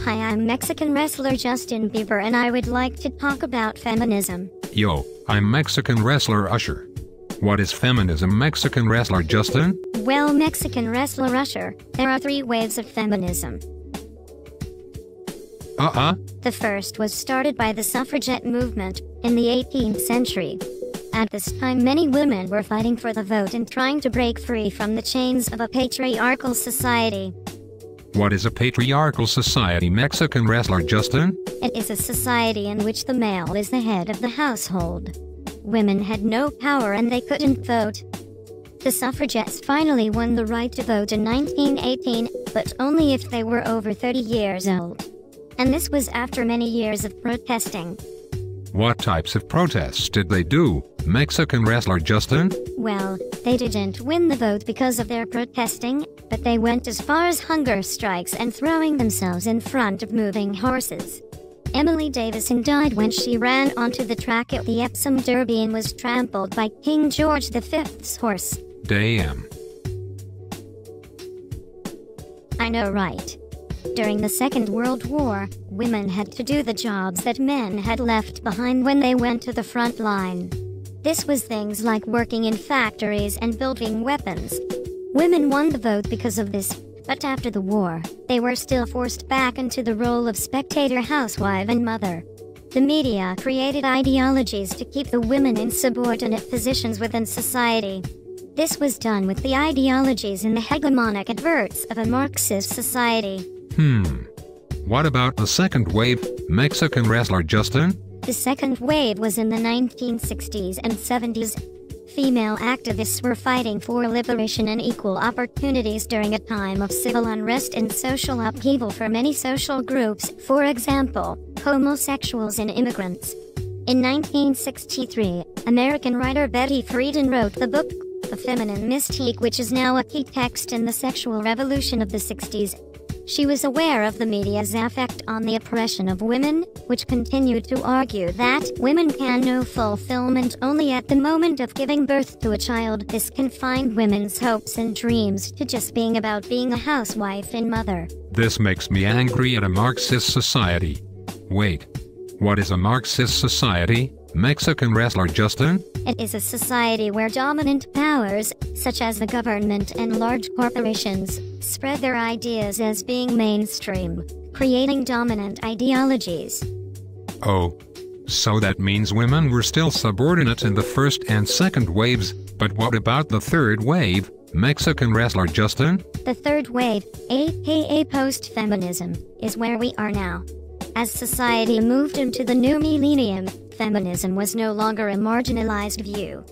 Hi, I'm Mexican wrestler Justin Bieber and I would like to talk about feminism. Yo, I'm Mexican wrestler Usher. What is feminism, Mexican wrestler Justin? Well, Mexican wrestler Usher, there are 3 waves of feminism. The first was started by the suffragette movement in the 18th century. At this time, many women were fighting for the vote and trying to break free from the chains of a patriarchal society. What is a patriarchal society, Mexican wrestler Justin? It is a society in which the male is the head of the household. Women had no power and they couldn't vote. The suffragettes finally won the right to vote in 1918, but only if they were over 30 years old. And this was after many years of protesting. What types of protests did they do, Mexican wrestler Justin? Well, they didn't win the vote because of their protesting, but they went as far as hunger strikes and throwing themselves in front of moving horses. Emily Davison died when she ran onto the track at the Epsom Derby and was trampled by King George V's horse. Damn. I know, right? During the Second World War, women had to do the jobs that men had left behind when they went to the front line. This was things like working in factories and building weapons. Women won the vote because of this, but after the war, they were still forced back into the role of spectator, housewife, and mother. The media created ideologies to keep the women in subordinate positions within society. This was done with the ideologies and the hegemonic adverts of a Marxist society. What about the second wave, Mexican wrestler Justin? The second wave was in the 1960s and 70s. Female activists were fighting for liberation and equal opportunities during a time of civil unrest and social upheaval for many social groups, for example, homosexuals and immigrants. In 1963, American writer Betty Friedan wrote the book, The Feminine Mystique, which is now a key text in the sexual revolution of the 60s. She was aware of the media's effect on the oppression of women, which continued to argue that women can know fulfillment only at the moment of giving birth to a child. This confined women's hopes and dreams to just being about being a housewife and mother. This makes me angry at a Marxist society. Wait, what is a Marxist society, Mexican wrestler Justin? It is a society where dominant powers, such as the government and large corporations, spread their ideas as being mainstream, creating dominant ideologies. Oh. So that means women were still subordinate in the first and second waves, but what about the third wave, Mexican wrestler Justin? The third wave, aka post-feminism, is where we are now. As society moved into the new millennium, feminism was no longer a marginalized view.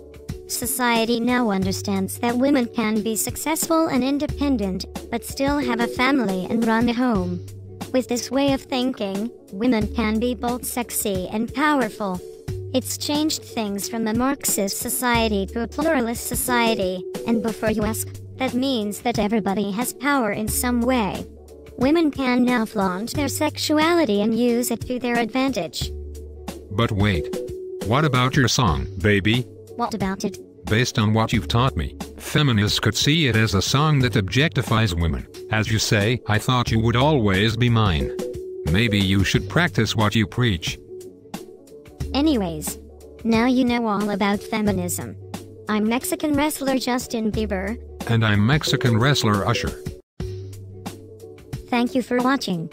Society now understands that women can be successful and independent, but still have a family and run a home. With this way of thinking, women can be both sexy and powerful. It's changed things from a Marxist society to a pluralist society, and before you ask, that means that everybody has power in some way. Women can now flaunt their sexuality and use it to their advantage. But wait. What about your song, baby? What about it? Based on what you've taught me, feminists could see it as a song that objectifies women. As you say, I thought you would always be mine. Maybe you should practice what you preach. Anyways, now you know all about feminism. I'm Mexican wrestler Justin Bieber. And I'm Mexican wrestler Usher. Thank you for watching.